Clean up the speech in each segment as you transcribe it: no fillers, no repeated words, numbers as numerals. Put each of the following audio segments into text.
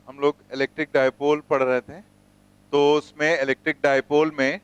हम लोग electric dipole पढ़ रहे थे। तो उसमें इलेक्ट्रिक डायपोल में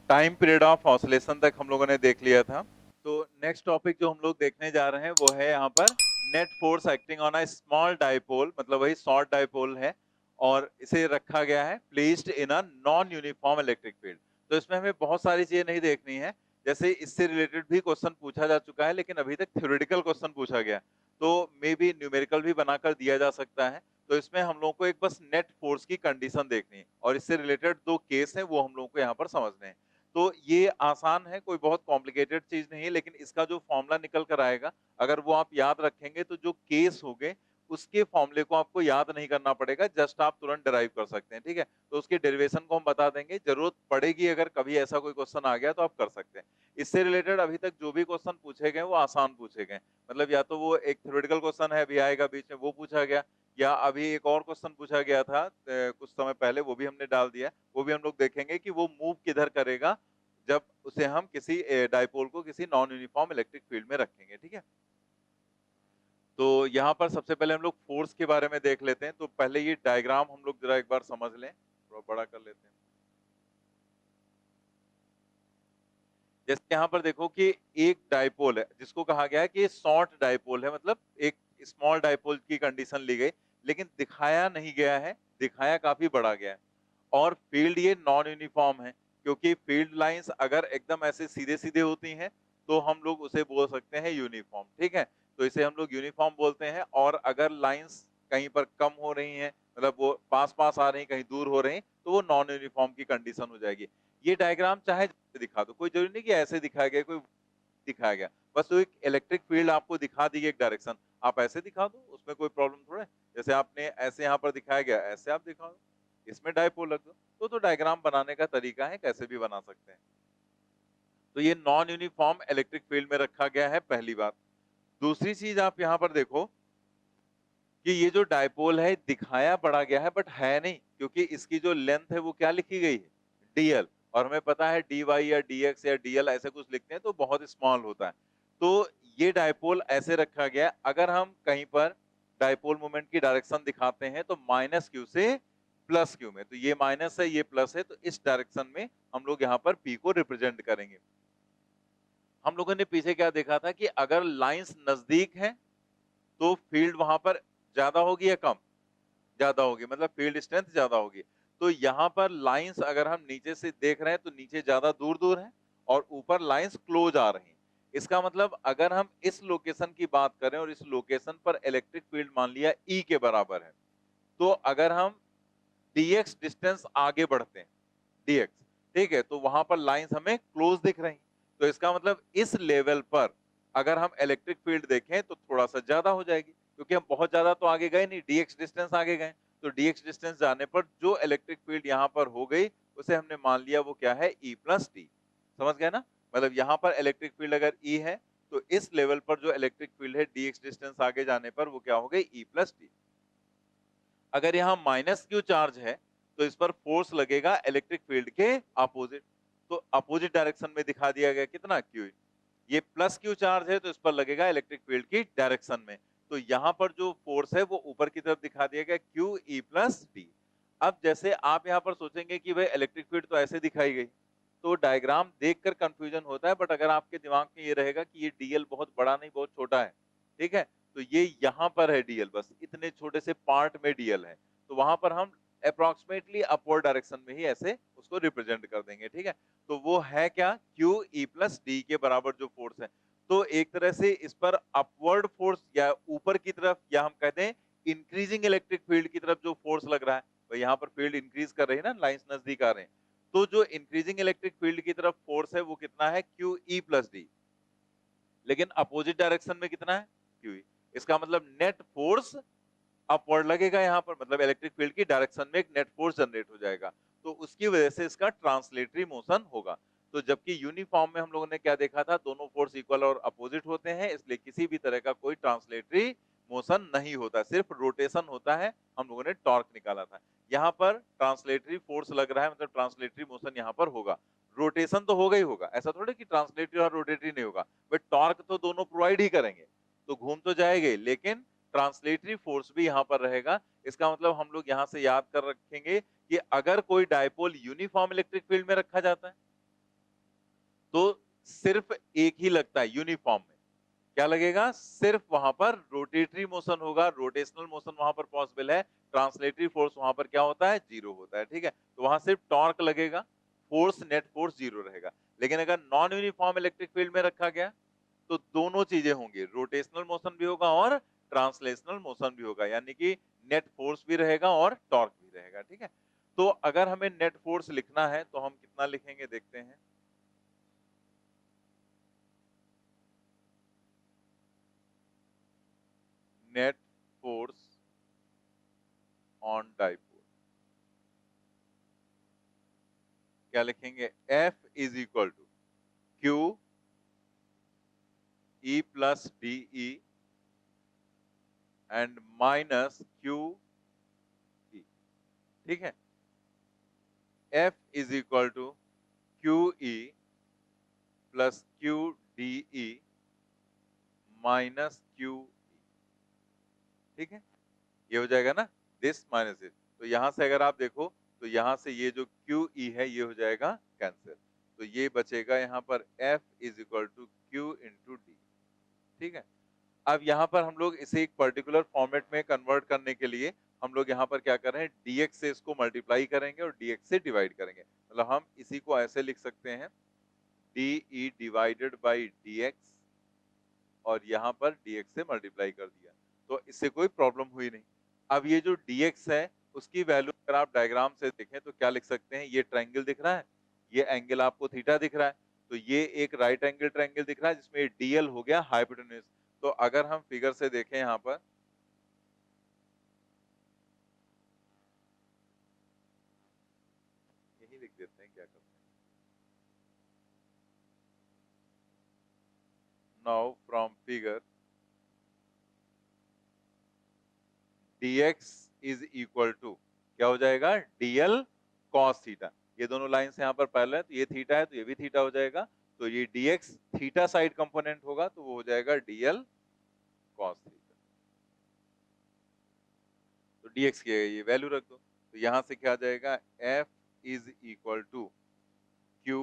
टाइम पीरियड ऑफ ऑसिलेशन तक हम लोगों ने देख लिया था। तो नेक्स्ट टॉपिक जो हम लोग देखने जा रहे हैं वो है यहाँ पर net force acting on a small dipole, मतलब वही शॉर्ट डायपोल है और इसे रखा गया है placed in a non uniform electric field. तो इसमें हमें बहुत सारी चीजें नहीं देखनी है, जैसे इससे रिलेटेड भी क्वेश्चन पूछा जा चुका है लेकिन अभी तक थ्योरेटिकल क्वेश्चन पूछा गया, तो मे बी न्यूमेरिकल भी बनाकर दिया जा सकता है। तो इसमें हम लोगों को एक बस नेट फोर्स की कंडीशन देखनी है और इससे रिलेटेड दो केस हैं वो हम लोगों को यहाँ पर समझने हैं। तो ये आसान है, कोई बहुत कॉम्प्लिकेटेड चीज नहीं है, लेकिन इसका जो फॉर्मूला निकल कर आएगा अगर वो आप याद रखेंगे तो जो केस हो गए उसके फॉर्मूले को आपको याद नहीं करना पड़ेगा, जस्ट आप तुरंत डिराइव कर सकते हैं। ठीक है, तो उसके डेरिवेशन को हम बता देंगे, जरूरत पड़ेगी अगर कभी ऐसा कोई क्वेश्चन आ गया तो आप कर सकते हैं। इससे रिलेटेड अभी तक जो भी क्वेश्चन पूछे गए वो आसान पूछे गए, मतलब या तो वो एक थ्योरेटिकल क्वेश्चन है अभी आएगा बीच में वो पूछा गया, या अभी एक और क्वेश्चन पूछा गया था कुछ समय पहले, वो भी हमने डाल दिया, वो भी हम लोग देखेंगे कि वो मूव किधर करेगा जब उसे हम किसी डायपोल को किसी नॉन यूनिफॉर्म इलेक्ट्रिक फील्ड में रखेंगे। ठीक है, तो यहाँ पर सबसे पहले हम लोग फोर्स के बारे में देख लेते हैं। तो पहले ये डायग्राम हम लोग जरा एक बार समझ लें, थोड़ा बड़ा कर लेते हैं। जैसे यहाँ पर देखो कि एक डायपोल है जिसको कहा गया है कि शॉर्ट डायपोल है, मतलब एक स्मॉल डायपोल की कंडीशन ली गई, लेकिन दिखाया नहीं गया है, दिखाया काफी बड़ा गया है। और फील्ड ये नॉन यूनिफॉर्म है, क्योंकि फील्ड लाइंस अगर एकदम ऐसे सीधे सीधे होती हैं तो हम लोग उसे बोल सकते हैं यूनिफॉर्म। ठीक है, तो इसे हम लोग यूनिफॉर्म बोलते हैं। और अगर लाइंस कहीं पर कम हो रही हैं, मतलब वो पास पास आ रही हैं कहीं दूर हो रही हैं, तो वो नॉन यूनिफॉर्म की कंडीशन हो जाएगी। ये डायग्राम चाहे दिखा दो, कोई जरूरी नहीं कि ऐसे दिखाया गया कोई दिखाया गया, बस वो एक इलेक्ट्रिक फील्ड आपको दिखा दी एक डायरेक्शन, आप ऐसे दिखा दो, उसमें कोई प्रॉब्लम थोड़ा है। जैसे आपने ऐसे यहाँ पर दिखाया गया, ऐसे आप दिखा दो, इसमें डायपोल लग दो, तो डायग्राम बनाने का तरीका है, कैसे भी बना सकते हैं। तो ये नॉन यूनिफॉर्म इलेक्ट्रिक फील्ड में रखा गया है, पहली बात। दूसरी चीज आप यहाँ पर देखो कि ये जो डायपोल है दिखाया पड़ा गया है बट है नहीं, क्योंकि इसकी जो लेंथ है वो क्या लिखी गई है, डीएल। और हमें पता है डी वाई या डी एक्स या डीएल ऐसे कुछ लिखते हैं तो बहुत स्मॉल होता है। तो ये डायपोल ऐसे रखा गया है, अगर हम कहीं पर डायपोल मोमेंट की डायरेक्शन दिखाते हैं तो माइनस क्यू से प्लस क्यू में, तो ये माइनस है ये प्लस है, तो इस डायरेक्शन में हम लोग यहाँ पर पी को रिप्रेजेंट करेंगे। हम लोगों ने पीछे क्या देखा था कि अगर लाइंस नजदीक है तो फील्ड वहां पर ज्यादा होगी या कम, ज्यादा होगी, मतलब फील्ड स्ट्रेंथ ज्यादा होगी। तो यहाँ पर लाइंस अगर हम नीचे से देख रहे हैं तो नीचे ज्यादा दूर दूर है और ऊपर लाइंस क्लोज आ रही हैं। इसका मतलब अगर हम इस लोकेशन की बात करें और इस लोकेशन पर इलेक्ट्रिक फील्ड मान लिया ई के बराबर है, तो अगर हम डीएक्स डिस्टेंस आगे बढ़ते हैं, डीएक्स, ठीक है, तो वहां पर लाइंस हमें क्लोज दिख रही। तो इसका मतलब इस लेवल पर अगर हम इलेक्ट्रिक फील्ड देखें तो थोड़ा सा ज्यादा हो जाएगी, क्योंकि हम बहुत ज्यादा तो आगे गए नहीं, डीएक्स डिस्टेंस आगे गए। तो डीएक्स डिस्टेंस जाने पर जो इलेक्ट्रिक फील्ड यहाँ पर हो गई उसे हमने मान लिया वो क्या है, ई प्लस टी। समझ गए ना, मतलब यहाँ पर इलेक्ट्रिक फील्ड अगर ई है तो इस लेवल पर जो इलेक्ट्रिक फील्ड है डीएक्स डिस्टेंस आगे जाने पर वो क्या हो गई, ई प्लस टी। अगर यहाँ माइनस क्यू चार्ज है तो इस पर फोर्स लगेगा इलेक्ट्रिक फील्ड के अपोजिट, तो अपोजिट डायरेक्शन में दिखा दिया गया कितना, क्यू। ये प्लस क्यू चार्ज है तो इस पर लगेगा इलेक्ट्रिक फील्ड की डायरेक्शन में, तो यहां पर जो फोर्स है वो ऊपर की तरफ दिखा दिया गया क्यू ई प्लस डी। अब जैसे आप यहां पर सोचेंगे कि भाई इलेक्ट्रिक फील्ड तो ऐसे दिखाई गई, तो डायग्राम देखकर कंफ्यूजन होता है, बट अगर आपके दिमाग में ये रहेगा कि ये डीएल बहुत बड़ा नहीं बहुत छोटा है, ठीक है, तो ये यहाँ पर है डीएल, बस इतने छोटे से पार्ट में डीएल है, तो वहां पर हम अप्रोक्सीमेटली अपवर्ड डायरेक्शन में ही ऐसे उसको रिप्रेजेंट कर देंगे। ठीक है, तो वो है क्या, क्यू ई प्लस डी के बराबर जो फोर्स है। तो एक तरह से इस पर अपवर्ड फोर्स या ऊपर की तरफ, या हम कहते हैं इंक्रीजिंग इलेक्ट्रिक फील्ड की तरफ जो फोर्स लग रहा है, तो यहाँ पर फील्ड इंक्रीज कर रही है ना, लाइंस नजदीक आ रहे हैं, तो जो इंक्रीजिंग इलेक्ट्रिक फील्ड की तरफ फोर्स है वो कितना है, क्यू ई प्लस डी। लेकिन अपोजिट डायरेक्शन में कितना है, क्यू ई। इसका मतलब नेट फोर्स अपवर्ड लगेगा यहाँ पर, मतलब इलेक्ट्रिक फील्ड की डायरेक्शन में एक नेट फोर्स जनरेट हो जाएगा, तो उसकी वजह से इसका ट्रांसलेटरी मोशन होगा। तो जबकि यूनिफॉर्म में हम लोगों ने क्या देखा था, दोनों फोर्स इक्वल और अपोजिट होते हैं, इसलिए किसी भी तरह का कोई ट्रांसलेटरी मोशन नहीं होता, सिर्फ रोटेशन होता है। हम लोगों ने टॉर्क निकाला था, यहाँ पर ट्रांसलेटरी फोर्स लग रहा है, मतलब ट्रांसलेटरी मोशन यहाँ पर होगा। रोटेशन तो होगा ही होगा, ऐसा थोड़ा कि ट्रांसलेटरी और रोटेटरी नहीं होगा, बट टॉर्क तो दोनों प्रोवाइड ही करेंगे, तो घूम तो जाएंगे, लेकिन ट्रांसलेटरी फोर्स भी यहां पर रहेगा, इसका मतलब हम लोग यहां से याद कर रखेंगे कि अगर कोई डायपोल यूनिफॉर्म इलेक्ट्रिक फील्ड में रखा जाता है तो सिर्फ एक ही लगता है यूनिफॉर्म में। क्या लगेगा? सिर्फ वहां पर रोटेटरी मोशन होगा, रोटेशनल मोशन वहां पर पॉसिबल है, ट्रांसलेटरी फोर्स वहां पर क्या होता है? जीरो होता है। ठीक है, तो वहां सिर्फ टॉर्क लगेगा, फोर्स, नेट फोर्स जीरो रहेगा। लेकिन अगर नॉन यूनिफॉर्म इलेक्ट्रिक फील्ड में रखा गया तो दोनों चीजें होंगी, रोटेशनल मोशन भी होगा और ट्रांसलेशनल मोशन भी होगा, यानी कि नेट फोर्स भी रहेगा और टॉर्क भी रहेगा। ठीक है, तो अगर हमें नेट फोर्स लिखना है तो हम कितना लिखेंगे देखते हैं। नेट फोर्स ऑन डाइपोल क्या लिखेंगे? F is equal to Q E plus D E and minus Q E. ठीक है, F is equal to Q E plus Q D E minus Q E. ठीक है, ये हो जाएगा ना, दिस माइनस दिस। तो यहां से अगर आप देखो तो यहां से ये जो क्यू ई है ये हो जाएगा कैंसिल, तो ये बचेगा यहाँ पर F is equal to Q into D. ठीक है, अब यहाँ पर हम लोग इसे एक पर्टिकुलर फॉर्मेट में कन्वर्ट करने के लिए हम लोग यहाँ पर क्या कर रहे हैं, dx से इसको मल्टीप्लाई करेंगे और dx से डिवाइड करेंगे। मतलब हम इसी को ऐसे लिख सकते हैं, de डिवाइडेड बाई dx और यहाँ पर dx से मल्टीप्लाई कर दिया, तो इससे कोई प्रॉब्लम हुई नहीं। अब ये जो dx है उसकी वैल्यू अगर आप डायग्राम से देखें तो क्या लिख सकते हैं, ये ट्रायंगल दिख रहा है, ये एंगल आपको थीटा दिख रहा है, तो ये एक राइट एंगल ट्रायंगल दिख रहा है जिसमें dl हो गया हाइपोटेन्यूज। तो अगर हम फिगर से देखें यहाँ पर, यही लिख देते हैं, क्या करते हैं, now from figure dx is equal to क्या हो जाएगा, dl cos थीटा। ये दोनों लाइंस यहाँ पर पैरेलल है, तो ये थीटा है तो ये भी थीटा हो जाएगा, तो ये dx थीटा साइड कंपोनेंट होगा तो वो हो जाएगा dl cos थीटा। तो dx की ये वैल्यू रख दो, तो यहां से क्या आ जाएगा, f is equal to q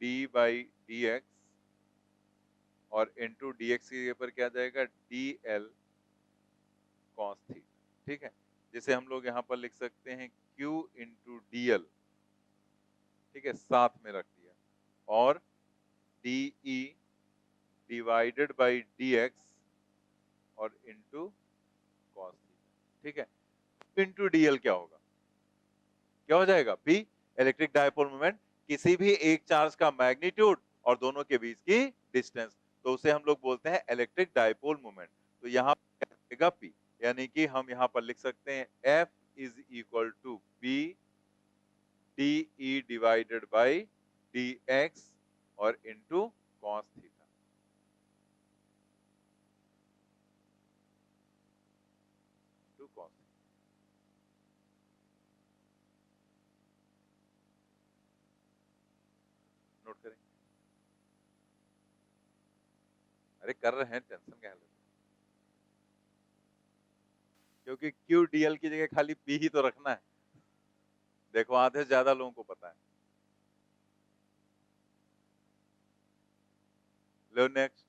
d by D x और इंटू डी एक्स के ऊपर क्या आ जाएगा, dl cos थीटा। ठीक है, जिसे हम लोग यहाँ पर लिख सकते हैं q इंटू dl। ठीक है, साथ में रख दिया, और de डिवाइडेड बाई dx और इंटू cos थीटा। ठीक है, इंटू dl क्या होगा, क्या हो जाएगा, p इलेक्ट्रिक डायपोल मोमेंट, किसी भी एक चार्ज का मैग्नीट्यूड और दोनों के बीच की डिस्टेंस, तो उसे हम लोग बोलते हैं इलेक्ट्रिक डायपोल मोमेंट। तो यहाँ पर p, यानी कि हम यहाँ पर लिख सकते हैं F is equal to p d E divided by D x और into cos theta. Into cos, note करें, अरे कर रहे हैं, टेंशन क्या है, क्योंकि क्यू डीएल की जगह खाली पी ही तो रखना है, देखो आधे से ज्यादा लोगों को पता है। लो नेक्स्ट,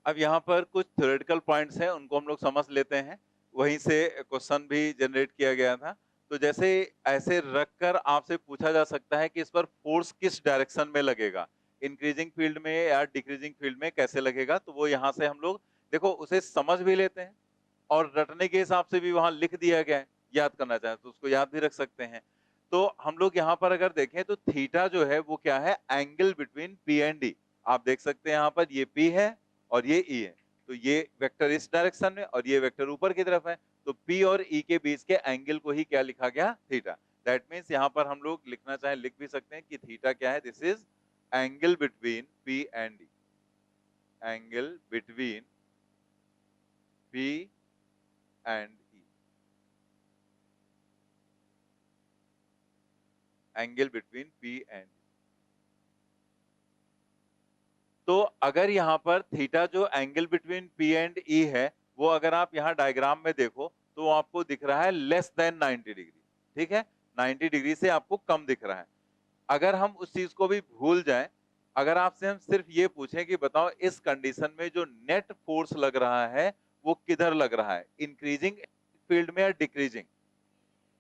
अब यहाँ पर कुछ थ्योरेटिकल पॉइंट्स हैं, उनको हम लोग समझ लेते हैं, वहीं से क्वेश्चन भी जनरेट किया गया था। तो जैसे ऐसे रखकर आपसे पूछा जा सकता है कि इस पर फोर्स किस डायरेक्शन में लगेगा, इंक्रीजिंग फील्ड में या डिक्रीजिंग फील्ड में कैसे लगेगा, तो वो यहाँ से हम लोग देखो उसे समझ भी लेते हैं और रटने के हिसाब से भी वहां लिख दिया गया है, याद करना चाहें तो उसको याद भी रख सकते हैं। तो हम लोग यहाँ पर अगर देखें तो थीटा जो है वो क्या है, angle between P and D. आप देख सकते हैं यहाँ पर ये पी है और ये ई है, तो ये वेक्टर इस डायरेक्शन में और ये वेक्टर ऊपर की तरफ है, तो पी और ई के बीच के एंगल को ही क्या लिखा गया, थीटा। दैट मीन्स यहाँ पर हम लोग लिखना चाहें लिख भी सकते हैं कि थीटा क्या है, this is angle between P and D, angle between P and E, angle between P and, तो अगर यहाँ पर थीटा जो एंगल बिटवीन पी एंड ई है, वो अगर आप यहाँ डायग्राम में देखो तो आपको दिख रहा है लेस देन 90 डिग्री, ठीक है, 90 डिग्री से आपको कम दिख रहा है। अगर हम उस चीज को भी भूल जाएं, अगर आपसे हम सिर्फ ये पूछें कि बताओ इस कंडीशन में जो नेट फोर्स लग रहा है वो किधर लग रहा है, इंक्रीजिंग फील्ड में या डिक्रीजिंग?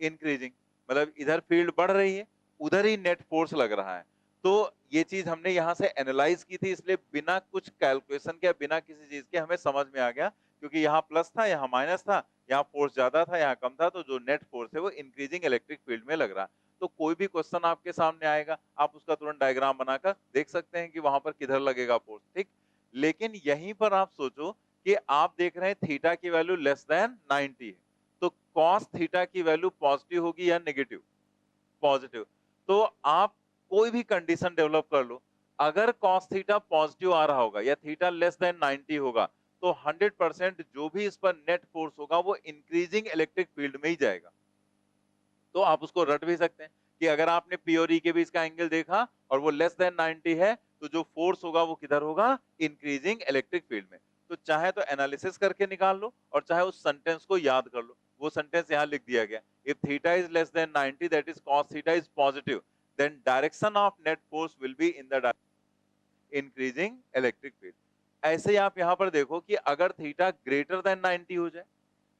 इंक्रीजिंग, मतलब इधर फील्ड बढ़ रही है, उधर ही नेट फोर्स लग रहा है। तो ये चीज हमने यहां से एनालाइज की थी, इसलिए बिना कुछ कैलकुलेशन के, बिना किसी चीज के हमें समझ में आ गया, क्योंकि यहाँ प्लस था, यहाँ माइनस था, यहाँ फोर्स ज्यादा था, यहाँ कम था, तो जो नेट फोर्स है वो इंक्रीजिंग इलेक्ट्रिक फील्ड में लग रहा है। तो कोई भी क्वेश्चन आपके सामने आएगा, आप उसका तुरंत डायग्राम बनाकर देख सकते हैं कि वहां पर किधर लगेगा फोर्स, ठीक। लेकिन यहीं पर आप सोचो कि आप देख रहे हैं थीटा की वैल्यू लेस देन 90 है, तो कॉस थीटा की वैल्यू पॉजिटिव होगी या नेगेटिव? पॉजिटिव। तो आप कोई भी कंडीशन डेवलप कर लो, अगर कॉस थीटा पॉजिटिव आ रहा होगा या थीटा लेस देन 90 होगा, तो 100% जो भी इस पर नेट फोर्स होगा वो इंक्रीजिंग इलेक्ट्रिक फील्ड में ही जाएगा। तो आप उसको रट भी सकते हैं कि अगर आपने पी और ई के बीच का एंगल देखा और वो लेस देन 90 है, तो जो फोर्स होगा वो किधर होगा? इंक्रीजिंग इलेक्ट्रिक फील्ड में। तो चाहे तो एनालिसिस करके निकाल लो और चाहे उस सेंटेंस को याद कर लो। वो सेंटेंस यहाँ लिख दिया गया, if theta is less than 90 that is cos theta is positive, then direction of net force will be in the increasing electric field. ऐसे ही आप यहाँ पर देखो कि अगर थीटा ग्रेटर देन 90 हो जाए,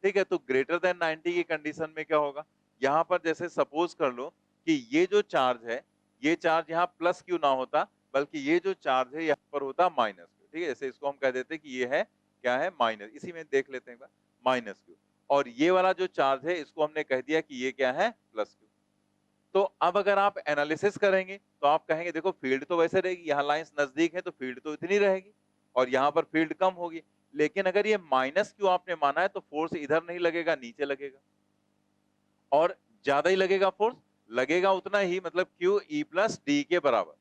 ठीक है, तो ग्रेटर देन 90 की कंडीशन में क्या होगा? यहां पर जैसे सपोज कर लो कि ये जो चार्ज है, ये चार्ज यहाँ प्लस क्यू ना होता, बल्कि ये जो चार्ज है यहाँ पर होता माइनस क्यू, ठीक है। जैसे इसको हम कह देते कि ये है क्या है? माइनस। इसी में देख लेते हैं एक बार, माइनस क्यू। और ये वाला जो चार्ज है इसको हमने कह दिया कि ये क्या है? Plus Q. तो अब अगर आप एनालिसिस करेंगे तो आप कहेंगे देखो फील्ड तो वैसे रहेगी, यहाँ लाइंस नजदीक है तो फील्ड तो इतनी रहेगी, और यहाँ पर फील्ड कम होगी। लेकिन अगर ये माइनस क्यू आपने माना है तो फोर्स इधर नहीं लगेगा, नीचे लगेगा, और ज्यादा ही लगेगा फोर्स, लगेगा उतना ही, मतलब क्यू ई प्लस डी के बराबर,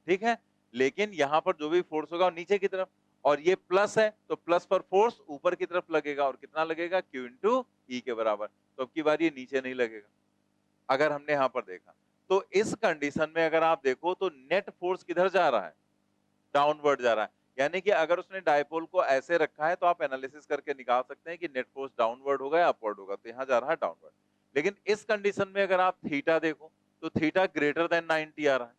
ठीक है। लेकिन यहाँ पर जो भी फोर्स होगा नीचे की तरफ, और ये प्लस है तो प्लस पर फोर्स ऊपर की तरफ लगेगा, और कितना लगेगा? क्यू इंटू ई के बराबर। तो अब की बार ये नीचे नहीं लगेगा, अगर हमने यहां पर देखा। तो इस कंडीशन में अगर आप देखो तो नेट फोर्स किधर जा रहा है? डाउनवर्ड जा रहा है। यानी कि अगर उसने डायपोल को ऐसे रखा है तो आप एनालिसिस करके निकाल सकते हैं कि नेट फोर्स डाउनवर्ड होगा या अपवर्ड होगा, तो यहां जा रहा है डाउनवर्ड। लेकिन इस कंडीशन में अगर आप थीटा देखो तो थीटा ग्रेटर देन 90 आ रहा है।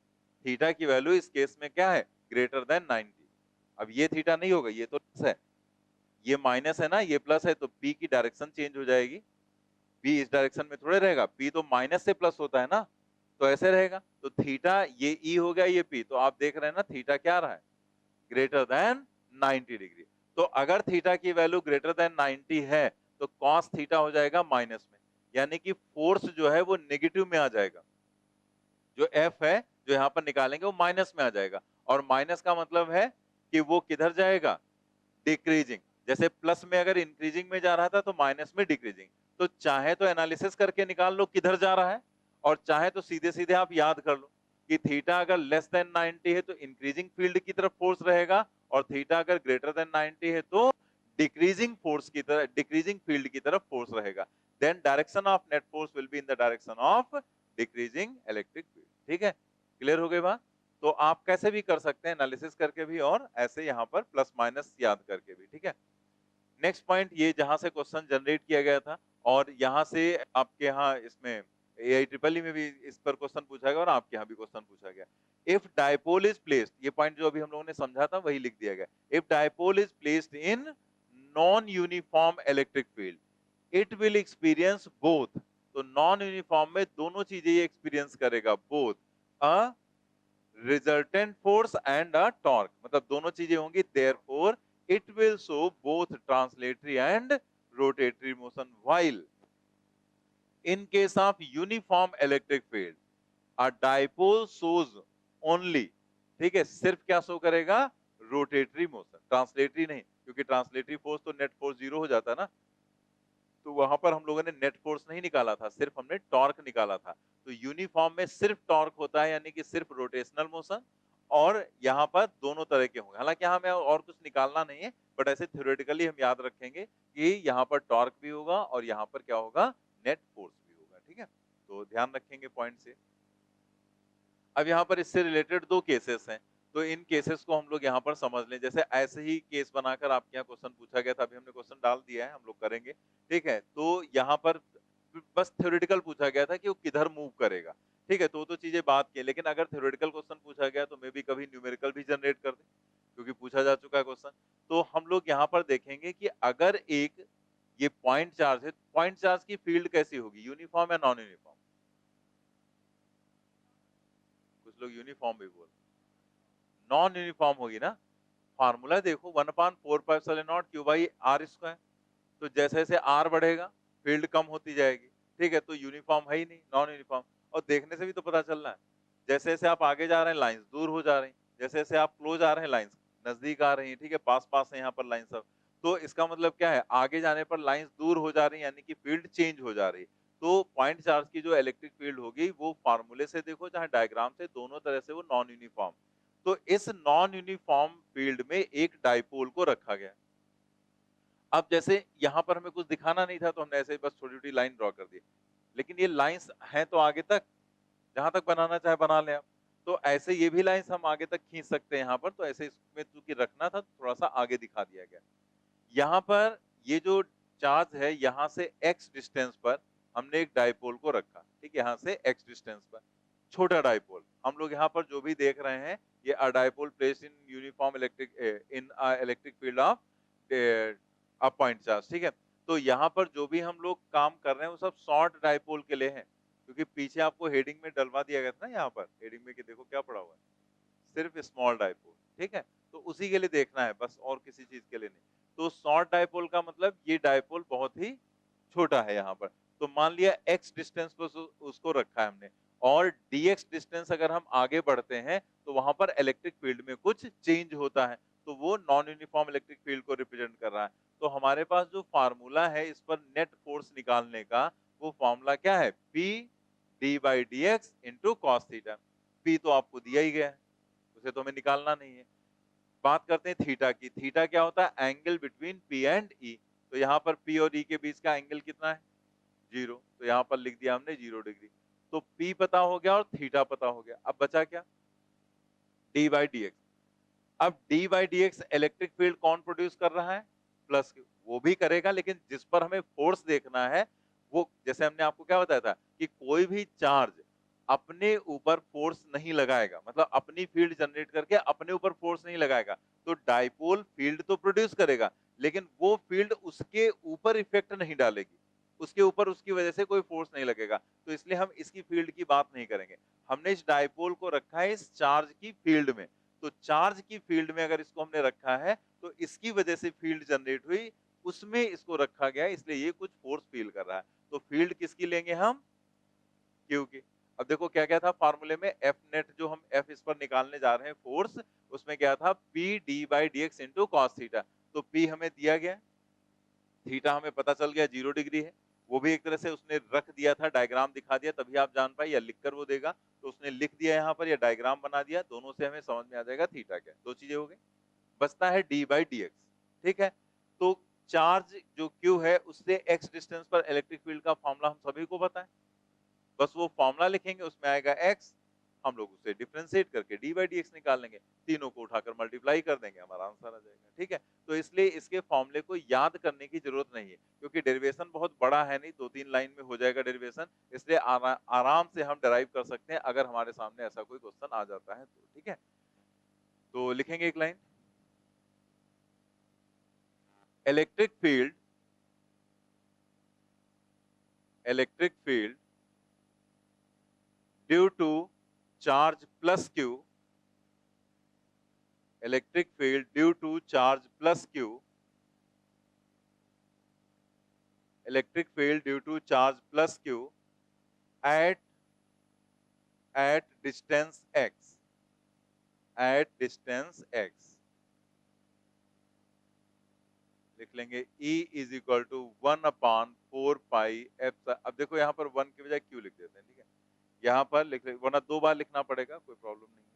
थीटा की वैल्यू इस केस में क्या है? Greater than 90। अब ये थीटा नहीं होगा, ये तो प्लस है, ये माइनस है ना, ये प्लस है, तो पी की डायरेक्शन चेंज हो जाएगी। पी इस डायरेक्शन में थोड़े रहेगा, पी तो माइनस से प्लस होता है ना, तो ऐसे रहेगा। तो थीटा ये ई हो गया, ये पी, तो आप देख रहे हैं ना थीटा क्या रहा है? Greater than 90 degree. तो अगर थीटा की वैल्यू ग्रेटर देन 90 है तो कॉस थीटा हो जाएगा माइनस में, यानी कि फोर्स जो है वो नेगेटिव में आ जाएगा। जो एफ है जो यहाँ पर निकालेंगे वो माइनस में आ जाएगा, और माइनस का मतलब है कि वो किधर जाएगा? डिक्रीजिंग। जैसे प्लस में अगर इंक्रीजिंग में जा रहा था तो माइनस में डिक्रीजिंग। तो चाहे तो एनालिसिस करके निकाल लो किधर जा रहा है, और चाहे तो सीधे सीधे आप याद कर लो कि थीटा अगर लेस देन 90 है तो इंक्रीजिंग फील्ड की तरफ फोर्स रहेगा, और थीटा अगर ग्रेटर देन 90 है तो डिक्रीजिंग फोर्स की तरफ, डिक्रीजिंग फील्ड की तरफ फोर्स रहेगा। Then direction of net force will be in the direction of decreasing electric field. ठीक है, क्लियर हो गई बात? तो आप कैसे भी कर सकते हैं, एनालिसिस करके भी और ऐसे यहाँ पर प्लस माइनस याद करके भी, ठीक है। नेक्स्ट पॉइंट, ये जहां से क्वेश्चन जनरेट किया गया था, और यहाँ से आपके यहाँ इसमें एआई ट्रिपल ई में भी इस पर क्वेश्चन पूछा गया और आपके यहाँ भी क्वेश्चन पूछा गया। इफ डायपोल इज प्लेस्ड, ये पॉइंट जो अभी हम लोगों ने समझा था वही लिख दिया गया। If dipole is placed in non uniform electric field, it will experience both. तो नॉन यूनिफॉर्म में दोनों चीजें ये एक्सपीरियंस करेगा, both a resultant force and a torque, मतलब दोनों चीजें होंगी। Therefore it will show both translatory and rotatory motion, while in case of uniform electric field a dipole shows only, ठीक है, सिर्फ क्या शो करेगा? रोटेटरी मोशन, ट्रांसलेटरी नहीं, क्योंकि ट्रांसलेटरी फोर्स तो नेट फोर्स जीरो हो जाता है ना। तो वहां पर हम लोगों ने नेट फोर्स नहीं निकाला था, सिर्फ हमने टॉर्क निकाला था। तो यूनिफॉर्म में सिर्फ टॉर्क होता है, यानी कि सिर्फ रोटेशनल मोशन, और यहाँ पर दोनों तरह के होंगे। हालांकि यहाँ हमें और कुछ निकालना नहीं है, बट ऐसे थ्योरेटिकली हम याद रखेंगे कि यहाँ पर टॉर्क भी होगा और यहाँ पर क्या होगा? नेट फोर्स भी होगा, ठीक है। तो ध्यान रखेंगे पॉइंट से। अब यहाँ पर इससे रिलेटेड दो केसेस हैं। तो इन केसेस को हम लोग यहाँ पर समझ लें। जैसे ऐसे ही केस बनाकर आपके यहाँ क्वेश्चन पूछा गया था, अभी हमने क्वेश्चन डाल दिया है, हम लोग करेंगे, ठीक है। तो यहाँ पर बस थ्योरेटिकल पूछा गया था कि वो किधर मूव करेगा, ठीक है। तो वो तो चीजें बात की, लेकिन अगर थ्योरेटिकल क्वेश्चन पूछा गया तो मे भी कभी न्यूमेरिकल भी जनरेट कर दे, क्योंकि पूछा जा चुका है क्वेश्चन। तो हम लोग यहाँ पर देखेंगे कि अगर एक ये पॉइंट चार्ज है, पॉइंट चार्ज की फील्ड कैसी होगी, यूनिफॉर्म या नॉन यूनिफॉर्म? कुछ लोग यूनिफॉर्म भी बोल, नॉन यूनिफॉर्म होगी ना। फार्मूला देखो 1/4πε0 q बाई आर स्क्वायर। तो जैसे जैसे आर बढ़ेगा फील्ड कम होती जाएगी, ठीक है। तो यूनिफॉर्म है ही नहीं, नॉन यूनिफॉर्म। और देखने से भी तो पता चल रहा है, जैसे जैसे आप आगे जा रहे हैं लाइंस दूर हो जा रही, जैसे जैसे आप क्लोज आ रहे हैं लाइंस नजदीक आ रही है, ठीक है। पास पास है यहाँ पर लाइन सब। तो इसका मतलब क्या है, आगे जाने पर लाइंस दूर हो जा रही यानी कि फील्ड चेंज हो जा रही। तो पॉइंट चार्ज की जो इलेक्ट्रिक फील्ड होगी वो फार्मूले से देखो चाहे डायग्राम से, दोनों तरह से वो नॉन यूनिफॉर्म। तो इस नॉन यूनिफॉर्म फील्ड में एक डाइपोल को रखा गया। अब जैसे यहाँ पर हमें कुछ दिखाना नहीं था तो हमने ऐसे ही बस छोटी छोटी लाइन ड्रॉ कर दी, लेकिन ये लाइंस हैं तो आगे तक, जहां तक बनाना चाहे बना लें आप। तो ऐसे ये भी लाइंस हम आगे तक खींच सकते हैं यहाँ पर। तो ऐसे इसमें चूंकि रखना था थोड़ा सा आगे दिखा दिया गया। यहाँ पर ये जो चार्ज है, यहाँ से x डिस्टेंस पर हमने एक डाइपोल को रखा, ठीक है। यहाँ से x डिस्टेंस पर छोटा डाइपोल हम लोग यहाँ पर जो भी देख रहे हैं, ये अ dipole placed in uniform electric in electric field of a point charge, ठीक है। तो यहाँ पर जो भी हम लोग काम कर रहे हैं वो सब शॉर्ट डाइपोल के लिए है, क्योंकि पीछे आपको हेडिंग में डलवा दिया गया था ना, यहाँ पर हेडिंग में कि देखो क्या पड़ा हुआ है, सिर्फ स्मॉल डाइपोल, ठीक है। तो उसी के लिए देखना है बस, और किसी चीज के लिए नहीं। तो शॉर्ट डाइपोल का मतलब ये डाइपोल बहुत ही छोटा है यहाँ पर। तो मान लिया x डिस्टेंस पर उसको रखा है हमने, और dx डिस्टेंस अगर हम आगे बढ़ते हैं तो वहां पर इलेक्ट्रिक फील्ड में कुछ चेंज होता है, तो वो नॉन यूनिफॉर्म इलेक्ट्रिक फील्ड को रिप्रेजेंट कर रहा है। तो हमारे पास जो फार्मूला है इस पर नेट फोर्स निकालने का, वो फार्मूला क्या है, P d by D x into cos theta. P तो आपको दिया ही गया है, उसे तो हमें निकालना नहीं है। बात करते हैं थीटा की। थीटा क्या होता है, angle between P and E। तो यहाँ पर P और E के बीच का एंगल कितना है, 0। तो यहाँ पर लिख दिया हमने 0 डिग्री। तो P पता हो गया और थीटा पता हो गया। अब बचा क्या, d बाई डी एक्स। अब d by D x electric field कौन प्रोड्यूस कर रहा है, प्लस वो भी करेगा, लेकिन जिस पर हमें फोर्स देखना है वो, जैसे हमने आपको क्या बताया था कि कोई भी चार्ज अपने ऊपर फोर्स नहीं लगाएगा, मतलब अपनी फील्ड जनरेट करके अपने ऊपर फोर्स नहीं लगाएगा। तो डाइपोल फील्ड तो प्रोड्यूस करेगा, लेकिन वो फील्ड उसके ऊपर इफेक्ट नहीं डालेगी, उसके ऊपर उसकी वजह से कोई फोर्स नहीं लगेगा। तो इसलिए हम इसकी फील्ड की बात नहीं करेंगे। हमने इस डाइपोल को रखा है इस चार्ज की फील्ड में। तो चार्ज की फील्ड में अगर इसको हमने रखा है तो इसकी वजह से फील्ड जनरेट हुई, उसमें इसको रखा गया, इसलिए ये कुछ फोर्स फील कर रहा है। तो फील्ड किसकी लेंगे हम, क्यू की। अब देखो क्या क्या था फार्मूले में, एफ नेट जो हम एफ इस पर निकालने जा रहे हैं फोर्स, उसमें क्या था, P D by D x into cos theta. तो पी हमें दिया गया, थीटा हमें पता चल गया 0 डिग्री है। वो भी एक तरह से उसने रख दिया था, डायग्राम दिखा दिया तभी आप जान पाए, या लिखकर वो देगा तो उसने लिख दिया यहाँ पर, या डायग्राम बना दिया, दोनों से हमें समझ में आ जाएगा थीटा क्या। दो चीजें हो गई, बचता है डी बाई डी एक्स, ठीक है। तो चार्ज जो क्यू है उससे एक्स डिस्टेंस पर इलेक्ट्रिक फील्ड का फॉर्मूला हम सभी को पता है, बस वो फॉर्मूला लिखेंगे, उसमें आएगा एक्स, हम लोग उसे डिफरेंशिएट करके डी बाई डी एक्स निकाल लेंगे, तीनों को उठाकर मल्टीप्लाई कर देंगे, हमारा आंसर आ जाएगा, ठीक है। तो इसलिए इसके फॉर्मूले को याद करने की जरूरत नहीं है, क्योंकि डेरिवेशन बहुत बड़ा है नहीं, 2-3 लाइन में हो जाएगा डेरिवेशन। इसलिए आराम से हम डराइव कर सकते हैं अगर हमारे सामने ऐसा कोई क्वेश्चन आ जाता है तो, ठीक है। तो लिखेंगे एक line, electric field, electric field due to charge plus Q, electric field due to charge plus q, electric field due to charge plus q at distance x, at distance x। लिख लेंगे E is equal to 1/4π F. अब देखो यहाँ पर 1 की बजाय q लिख देते हैं, ठीक है। यहाँ पर लिख ले, वरना 2 बार लिखना पड़ेगा, कोई प्रॉब्लम नहीं है।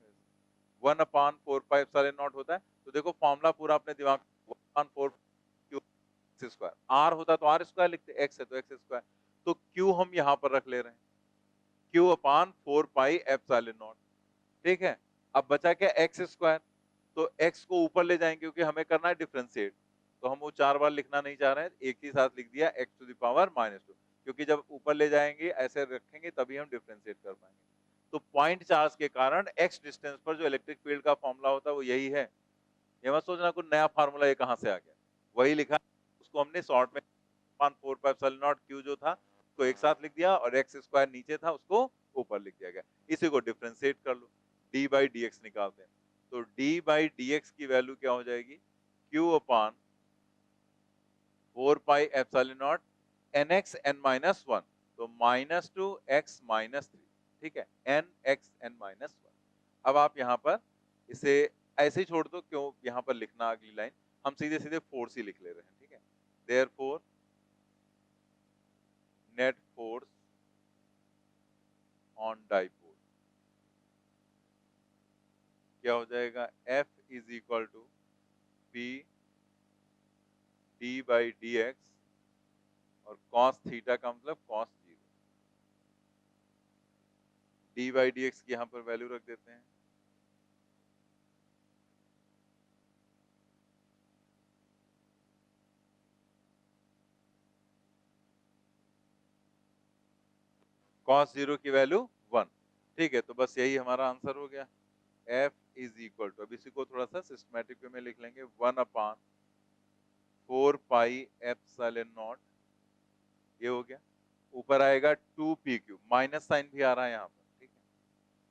1/4πε0 होता है। तो देखो फॉर्मूला पूरा अपने दिमाग, 1/4 स्क्वायर, आर होता तो आर स्क्वायर लिखते, एक्स है तो एक्स स्क्वायर। तो क्यू हम यहाँ पर रख ले रहे हैं, क्यू अपान 4πε0, ठीक है। अब बचा क्या एक्स स्क्वायर, तो एक्स को ऊपर ले जाएंगे क्योंकि हमें करना है डिफरेंशिएट, तो हम वो 4 बार लिखना नहीं चाह रहे हैं, एक ही साथ लिख दिया एक्स टू द पावर -2, क्योंकि जब ऊपर ले जाएंगे ऐसे रखेंगे तभी हम डिफरेंशिएट कर पाएंगे। तो पॉइंट चार्ज के कारण एक्स डिस्टेंस पर जो इलेक्ट्रिक फील्ड का फॉर्मूला होता है वो यही है। ये मत सोचना कोई नया फार्मूला ये कहां से आ गया, वही लिखा, उसको हमने शॉर्ट में 4πε0 q जो था उसको एक साथ लिख दिया और एक्स स्क्वायर नीचे था उसको ऊपर लिख दिया गया। इसी को डिफरेंशिएट कर लो, d बाई डी एक्स निकालते हैं, तो d बाई डी एक्स की वैल्यू क्या हो जाएगी, q अपान 4πε0 nx n-1, तो -2 x -3, ठीक है, nx n-1। अब आप यहाँ पर इसे ऐसे ही छोड़ दो, क्यों यहाँ पर लिखना अगली लाइन, हम सीधे सीधे फोर्स ही लिख ले रहे हैं, ठीक है। Therefore net force on dipole क्या हो जाएगा, F is equal to P d by D x, और cos थीटा का मतलब cos 0, d by D X की यहाँ पर वैल्यू रख देते हैं, cos 0 की वैल्यू 1, ठीक है। तो बस यही हमारा आंसर हो गया। F इज इक्वल टू, अब इसी को थोड़ा सा सिस्टमैटिक वे में लिख लेंगे, 1/4πε0, ये हो गया, ऊपर आएगा 2pq, माइनस साइन भी आ रहा है यहाँ पर, ठीक है,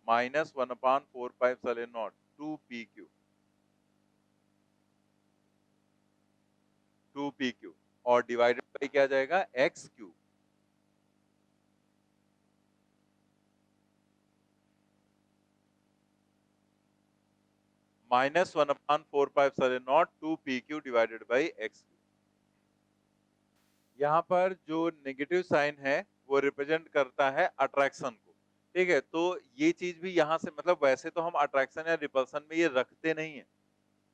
-1/4πε0 2pq, 2pq और डिवाइडेड बाई क्या जाएगा, x cube, -1/4πε0 2pq divided by x cube. यहाँ पर जो नेगेटिव साइन है वो रिप्रेजेंट करता है अट्रैक्शन को, ठीक है। तो ये चीज भी यहाँ से, मतलब वैसे तो हम अट्रैक्शन या रिपल्सन में ये रखते नहीं है,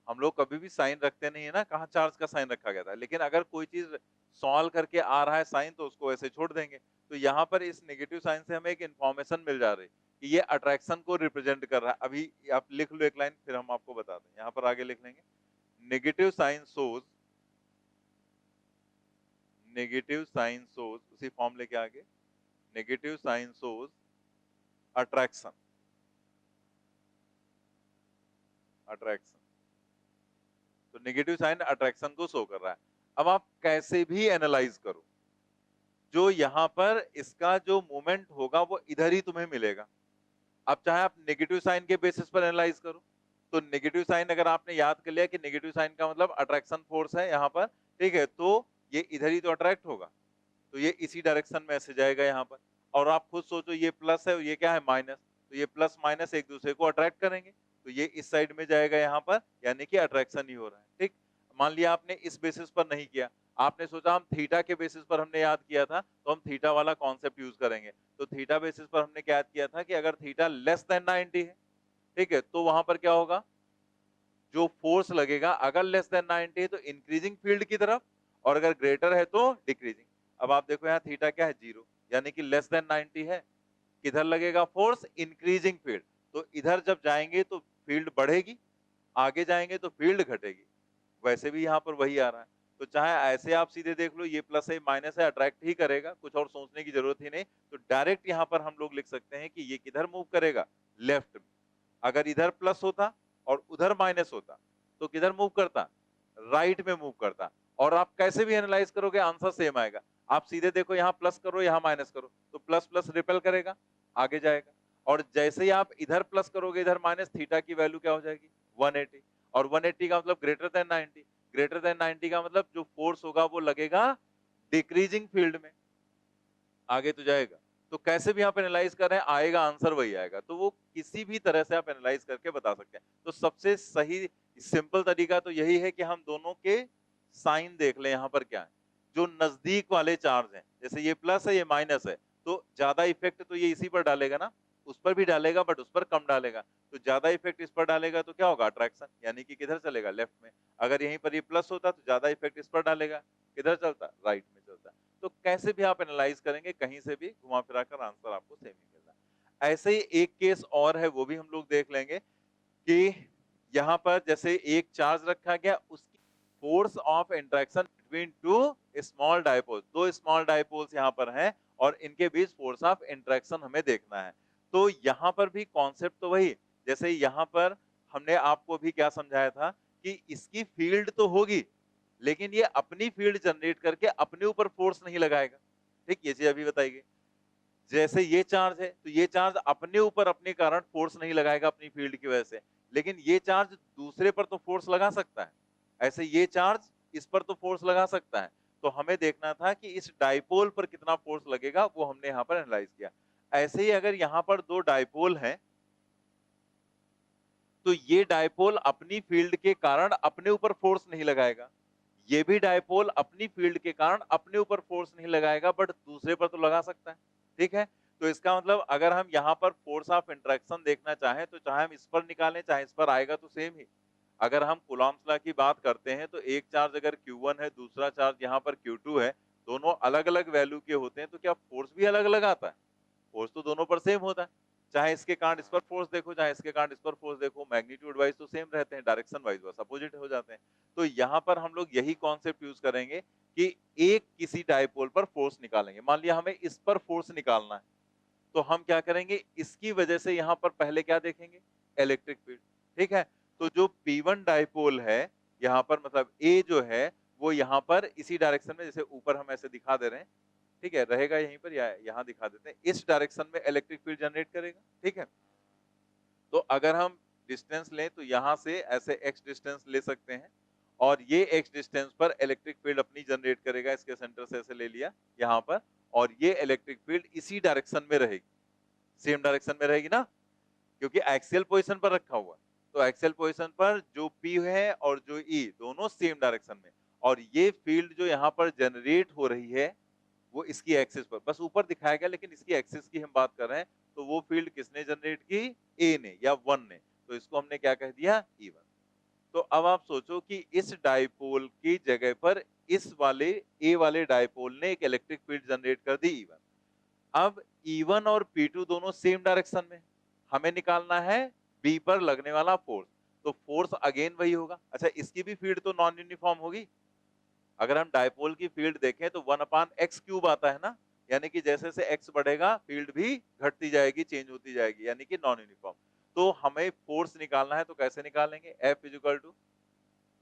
हम लोग कभी भी साइन रखते नहीं है ना, कहाँ चार्ज का साइन रखा गया था, लेकिन अगर कोई चीज सॉल्व करके आ रहा है साइन तो उसको ऐसे छोड़ देंगे। तो यहाँ पर इस नेगेटिव साइन से हमें एक इंफॉर्मेशन मिल जा रही कि ये अट्रैक्शन को रिप्रेजेंट कर रहा है। अभी आप लिख लो एक लाइन, फिर हम आपको बता दें, यहाँ पर आगे लिख लेंगे, negative sign shows, negative sign shows, उसी फॉर्म लेके आगे, negative sign shows attraction, attraction, तो नेगेटिव साइन अट्रैक्शन को शो कर रहा है। अब आप कैसे भी एनालाइज करो, जो यहाँ पर इसका जो मोमेंट होगा वो इधर ही तुम्हें मिलेगा। अब चाहे आप नेगेटिव साइन के बेसिस पर एनालाइज करो, तो नेगेटिव साइन अगर आपने याद कर लिया कि नेगेटिव साइन का मतलब अट्रैक्शन फोर्स है यहाँ पर, ठीक है, तो ये इधर ही तो अट्रैक्ट होगा, तो ये इसी डायरेक्शन में ऐसे जाएगा यहाँ पर। और आप खुद सोचो, ये प्लस है और ये क्या है, माइनस, तो ये प्लस माइनस एक दूसरे को अट्रैक्ट करेंगे, तो ये इस साइड में जाएगा यहाँ पर, यानी कि अट्रैक्शन ही हो रहा है, ठीक। मान लिया आपने इस बेसिस पर नहीं किया, आपने सोचा हम थीटा के बेसिस पर हमने याद किया था, तो हम थीटा वाला कॉन्सेप्ट यूज करेंगे। तो थीटा बेसिस पर हमने क्या याद किया था कि अगर थीटा लेस देन 90 है, ठीक है, तो वहां पर क्या होगा, जो फोर्स लगेगा अगर लेस देन 90 है तो इंक्रीजिंग फील्ड की तरफ, और अगर ग्रेटर है तो डिक्रीजिंग। अब आप देखो यहाँ थीटा क्या है, 0, यानी कि लेस देन 90 है, किधर लगेगा फोर्स, इंक्रीजिंग फील्ड, तो इधर जब जाएंगे तो फील्ड बढ़ेगी, आगे जाएंगे तो फील्ड घटेगी। वैसे भी यहाँ पर वही आ रहा है, तो चाहे ऐसे आप सीधे देख लो, ये प्लस है माइनस है, अट्रैक्ट ही करेगा, कुछ और सोचने की जरूरत ही नहीं। तो डायरेक्ट यहाँ पर हम लोग लिख सकते हैं कि ये किधर मूव करेगा, लेफ्ट में। अगर इधर प्लस होता और उधर माइनस होता तो किधर मूव करता, राइट में मूव करता। और आप कैसे भी एनालाइज करोगे आंसर सेम आएगा। आप सीधे देखो, यहाँ प्लस करो यहाँ माइनस करो, तो प्लस प्लस रिपेल करेगा, आगे जाएगा। और जैसे ही आप इधर प्लस करोगे इधर माइनस, थीटा की वैल्यू क्या हो जाएगी, 180, और 180 का मतलब ग्रेटर देन 90, ग्रेटर देन 90 का मतलब जो फोर्स होगा वो लगेगा डिक्रीजिंग फील्ड में, आगे तो जाएगा। तो कैसे भी आप एनालाइज कर रहे हैं आएगा आंसर वही आएगा, तो वो किसी भी तरह से आप एनालाइज करके बता सकते हैं। तो सबसे सही सिंपल तरीका तो यही है कि हम दोनों के साइन देख लें, यहाँ पर क्या है, जो नजदीक वाले चार्ज हैं, जैसे ये प्लस है ये माइनस है, तो ज्यादा इफेक्ट तो ये इसी पर डालेगा ना, उस पर भी डालेगा बट उस पर कम डालेगा। तो ज्यादा इफेक्ट इस पर डालेगा तो क्या होगा, अट्रैक्शन, यानी कि किधर चलेगा, लेफ्ट में। अगर यहीं पर ये प्लस होता तो ज्यादा इफेक्ट इस पर डालेगा, किधर चलता, राइट में चलता। तो कैसे भी आप एनालाइज करेंगे कहीं से भी घुमा फिरा कर आंसर आपको सेम ही मिलना। ऐसे ही एक केस और है, वो भी हम लोग देख लेंगे। कि यहाँ पर जैसे एक चार्ज रखा गया, उसकी force of interaction between two small dipoles, दो स्मॉल डायपोल्स यहाँ पर हैं और इनके बीच फोर्स ऑफ इंटरेक्शन हमें देखना है। तो यहाँ पर भी कॉन्सेप्ट तो वही, जैसे यहाँ पर हमने आपको भी क्या समझाया था कि इसकी फील्ड तो होगी, लेकिन ये अपनी फील्ड जनरेट करके अपने ऊपर फोर्स नहीं लगाएगा। ठीक, ये चीज अभी बताई गई। जैसे ये चार्ज है तो ये चार्ज अपने ऊपर अपने कारण फोर्स नहीं लगाएगा अपनी फील्ड की वजह से, लेकिन ये चार्ज दूसरे पर तो फोर्स लगा सकता है। ऐसे ये चार्ज इस पर तो फोर्स लगा सकता है। तो हमें देखना था कि इस डाइपोल पर कितना फोर्स लगेगा, वो हमने यहाँ पर एनालाइज किया। ऐसे ही अगर यहाँ पर दो डाइपोल हैं तो ये डाइपोल अपनी फील्ड के कारण अपने ऊपर फोर्स नहीं लगाएगा, ये भी डाइपोल अपनी फील्ड के कारण अपने ऊपर फोर्स नहीं लगाएगा, बट दूसरे पर तो लगा सकता है। ठीक है, तो इसका मतलब अगर हम यहाँ पर फोर्स ऑफ इंटरेक्शन देखना चाहें तो चाहे हम इस पर निकालें चाहे इस पर, आएगा तो सेम ही। अगर हम कूलॉम्स लॉ की बात करते हैं तो एक चार्ज अगर Q1 है, दूसरा चार्ज यहाँ पर Q2 है, दोनों अलग अलग वैल्यू के होते हैं, तो क्या फोर्स भी अलग अलग आता है? फोर्स तो दोनों पर सेम होता है, चाहे इसके कारण इस पर फोर्स देखो चाहे इसके कारण इस पर फोर्स देखो, मैग्नीट्यूड वाइज तो सेम रहते हैं, डायरेक्शन वाइज बस अपोजिट हो जाते हैं। तो यहाँ पर हम लोग यही कॉन्सेप्ट यूज करेंगे कि एक किसी डायपोल पर फोर्स निकालेंगे। मान लिया हमें इस पर फोर्स निकालना है, तो हम क्या करेंगे, इसकी वजह से यहाँ पर पहले क्या देखेंगे, इलेक्ट्रिक फील्ड। ठीक है, तो जो P1 डायपोल है यहाँ पर, मतलब A जो है वो यहाँ पर इसी डायरेक्शन में, जैसे ऊपर हम ऐसे दिखा दे रहे हैं, ठीक है, रहेगा यहीं पर या यहाँ दिखा देते हैं, इस डायरेक्शन में इलेक्ट्रिक फील्ड जनरेट करेगा। ठीक है, तो अगर हम डिस्टेंस लें तो यहाँ से ऐसे x डिस्टेंस ले सकते हैं और ये x डिस्टेंस पर इलेक्ट्रिक फील्ड अपनी जनरेट करेगा, इसके सेंटर से ऐसे ले लिया यहाँ पर, और ये इलेक्ट्रिक फील्ड इसी डायरेक्शन में रहेगी, सेम डायरेक्शन में रहेगी ना, क्योंकि एक्सियल पोजीशन पर रखा हुआ। तो एक्सियल पोजीशन पर जो P है और जो E दोनों सेम डायरेक्शन में, और ये फील्ड जो यहाँ पर जनरेट हो रही है वो इसकी एक्सिस पर, बस ऊपर दिखाया गया लेकिन इसकी एक्सिस की हम बात कर रहे हैं। तो वो फील्ड किसने जनरेट की, ए ने या 1 ने, तो इसको हमने क्या कह दिया, E1। तो अब आप सोचो कि इस डाइपोल की जगह पर इस वाले ए वाले डाइपोल ने एक इलेक्ट्रिक फील्ड जनरेट कर दी E1। अब E1 और P2 दोनों सेम डायरेक्शन में, हमें निकालना है B पर लगने वाला फोर्स, तो फोर्स अगेन वही होगा। अच्छा, इसकी भी फील्ड तो नॉन यूनिफॉर्म होगी। अगर हम डायपोल की फील्ड देखें तो 1/x³ आता है ना, यानी कि जैसे जैसे x बढ़ेगा फील्ड भी घटती जाएगी, चेंज होती जाएगी, यानी कि नॉन यूनिफॉर्म। तो हमें फोर्स निकालना है, तो कैसे निकालेंगे, F =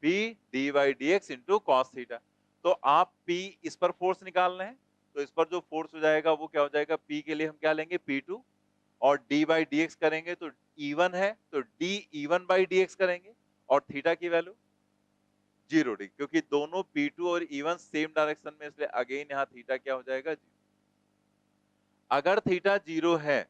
P d/dx into cos theta. तो आप P इस पर फोर्स निकाल रहे हैं, तो इस पर जो फोर्स हो जाएगा वो क्या हो जाएगा, P के लिए हम क्या लेंगे, P2, और d/dx करेंगे तो E1 है तो d E1/dx करेंगे, और थीटा की वैल्यू 0 डिग्री, क्योंकि दोनों P2 और E1 सेम डायरेक्शन में, इसलिए अगेन यहाँ थीटा क्या हो जाएगा, 0। अगर थीटा 0 है,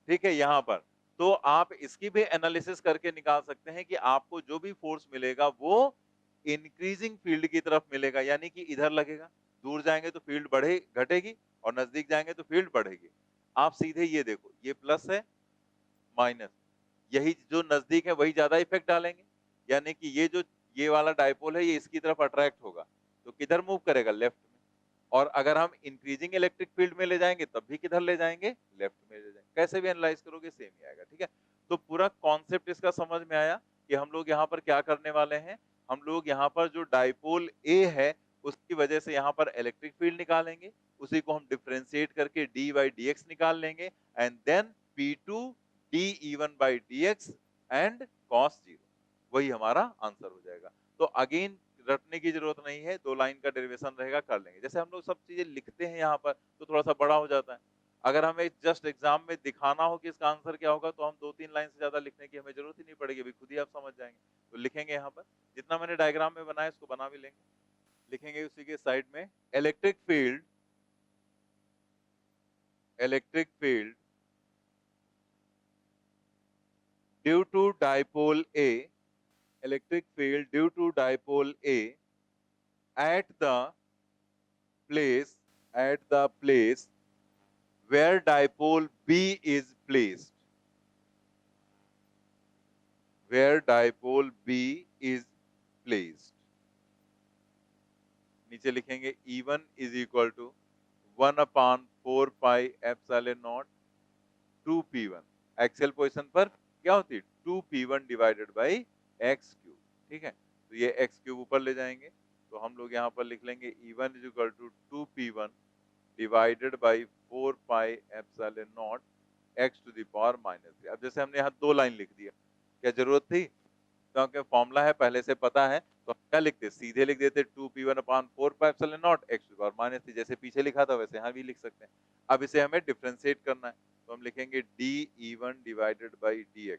ठीक है, यहाँ पर, तो आप इसकी भी एनालिसिस करके निकाल सकते हैं कि आपको जो भी फोर्स मिलेगा वो इंक्रीजिंग फील्ड की तरफ मिलेगा, यानी कि इधर लगेगा, दूर जाएंगे तो फील्ड बढ़े घटेगी और नजदीक जाएंगे तो फील्ड बढ़ेगी। आप सीधे ये देखो, ये प्लस है माइनस, यही जो नजदीक है वही ज्यादा इफेक्ट डालेंगे, यानी कि ये वाला डायपोल है ये इसकी तरफ अट्रैक्ट होगा, तो किधर मूव करेगा, लेफ्ट में। और अगर हम इंक्रीजिंग इलेक्ट्रिक फील्ड में ले जाएंगे तब भी किधर ले जाएंगे, लेफ्ट में ले जाएंगे। कैसे भी एनालाइज करोगे सेम ही आएगा। ठीक है, तो पूरा कॉन्सेप्ट इसका समझ में आया कि हम लोग यहाँ पर क्या करने वाले हैं, हम लोग यहाँ पर जो डायपोल ए है उसकी वजह से यहाँ पर इलेक्ट्रिक फील्ड निकालेंगे, उसी को हम डिफरेंशिएट करके d/dx निकाल लेंगे, and then P2 d/dx and cos 0, वही हमारा आंसर हो जाएगा। तो अगेन रटने की जरूरत नहीं है, 2 लाइन का डेरिवेशन रहेगा, कर लेंगे। जैसे हम लोग सब चीजें लिखते हैं यहाँ पर तो थोड़ा सा बड़ा हो जाता है, अगर हमें जस्ट एग्जाम में दिखाना हो कि इसका आंसर क्या होगा तो हम 2-3 लाइन से ज्यादा लिखने की हमें जरूरत ही नहीं पड़ेगी, अभी खुद ही आप समझ जाएंगे। तो लिखेंगे यहाँ पर, जितना मैंने डायग्राम में बनाया इसको बना भी लेंगे, लिखेंगे उसी के साइड में, electric field due to dipole A, electric field due to dipole A at the place where dipole B is placed, where dipole B is placed। नीचे लिखेंगे E1 = 1/4 pi epsilon naught 2P1। Axial position पर क्या होती है, 2p1 divided by x cube, ठीक है। तो ये एक्स क्यूब ऊपर ले जाएंगे, तो हम लोग यहाँ पर लिख लेंगे E1 is equal to 2p1 divided by 4 pi epsilon naught x to the power -3। अब जैसे हमने यहाँ 2 लाइन लिख दिया, क्या जरूरत थी? क्योंकि फॉर्मूला है पहले से पता है, तो हम क्या लिखते, सीधे लिख देते 2p1 upon 4 pi epsilon naught x to the power -3, जैसे पीछे लिखा था वैसे यहाँ भी लिख सकते हैं। अब इसे हमें डिफरेंशिएट करना है, तो हम लिखेंगे dE1 divided by dx,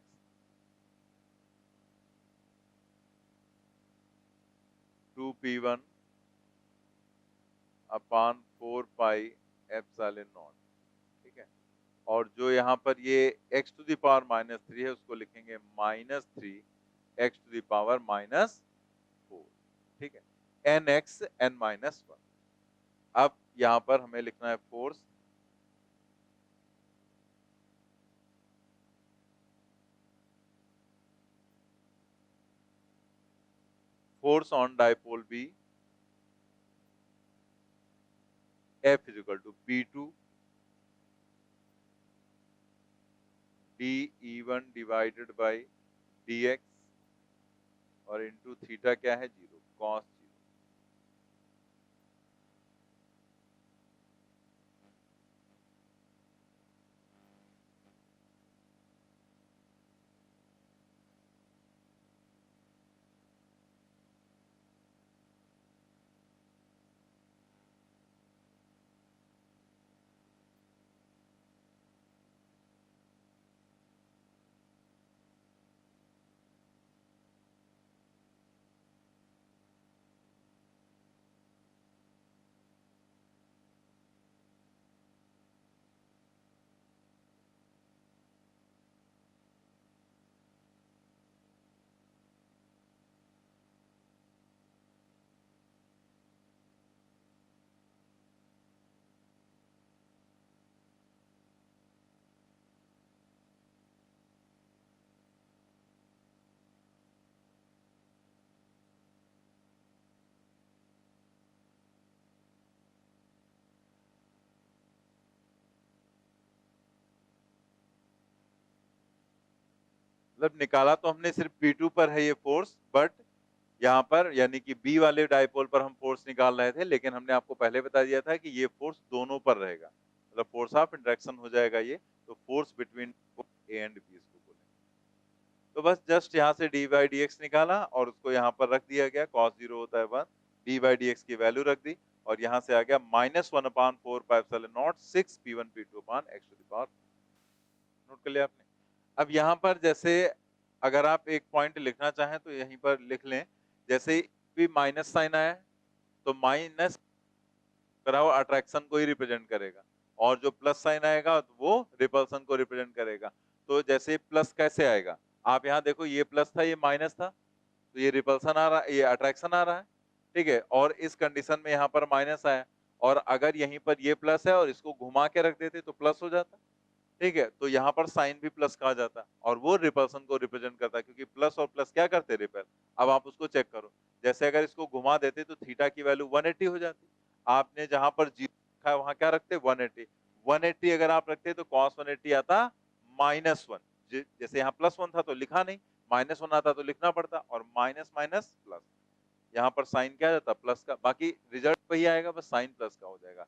2p1 upon 4 pi epsilon not, ठीक है। और जो यहाँ पर ये x टू द पावर -3 है, उसको लिखेंगे -3 x टू द पावर -4, ठीक है। nx n-1। अब यहाँ पर हमें लिखना है force, force on dipole B F is equal to P2 dE1 divided by dx और इनटू थीटा क्या है 0 cos 0। मतलब निकाला तो हमने सिर्फ P2 पर है ये फोर्स, बट यहाँ पर यानी कि B वाले डाइपोल पर हम फोर्स निकाल रहे थे, लेकिन हमने आपको पहले बता दिया था कि ये फोर्स दोनों पर रहेगा, मतलब फोर्स ऑफ इंटरेक्शन हो जाएगा ये, तो force between A and B इसको बोलेंगे। तो बस जस्ट यहाँ से dy dx निकाला और उसको यहाँ पर रख दिया गया, cos 0 होता है 1, dy dx की वैल्यू रख दी और यहाँ से आ गया -1/4 pi epsilon naught 6p1 p2 upon x to the power. Note कर लिया आपने? अब यहाँ पर जैसे अगर आप एक पॉइंट लिखना चाहें तो यहीं पर लिख लें, जैसे भी माइनस साइन आया तो माइनस करा हुआ अट्रैक्शन को ही रिप्रेजेंट करेगा, और जो प्लस साइन आएगा तो वो रिपल्सन को रिप्रेजेंट करेगा। तो जैसे प्लस कैसे आएगा, आप यहाँ देखो ये प्लस था ये माइनस था, तो ये रिपल्सन आ रहा है, ये अट्रैक्शन आ रहा है, ठीक है। और इस कंडीशन में यहाँ पर माइनस आया, और अगर यहीं पर ये प्लस है और इसको घुमा के रख देते तो प्लस हो जाता, ठीक है। तो यहाँ पर साइन भी प्लस का आ जाता और वो रिपल्सन को रिप्रेजेंट करता है, क्योंकि प्लस और प्लस क्या करते हैं, रिपेल। अब आप उसको चेक करो, जैसे अगर इसको घुमा देते तो थीटा की वैल्यू 180 हो जाती, आपने जहां पर 0 रखा है वहां क्या रखते 180, 180 अगर आप रखते तो cos 180 आता -1, जैसे यहाँ +1 था तो लिखा नहीं, -1 आता तो लिखना पड़ता, और माइनस माइनस प्लस, यहाँ पर साइन क्या जाता प्लस का, बाकी रिजल्ट वही आएगा, बस साइन प्लस का हो जाएगा।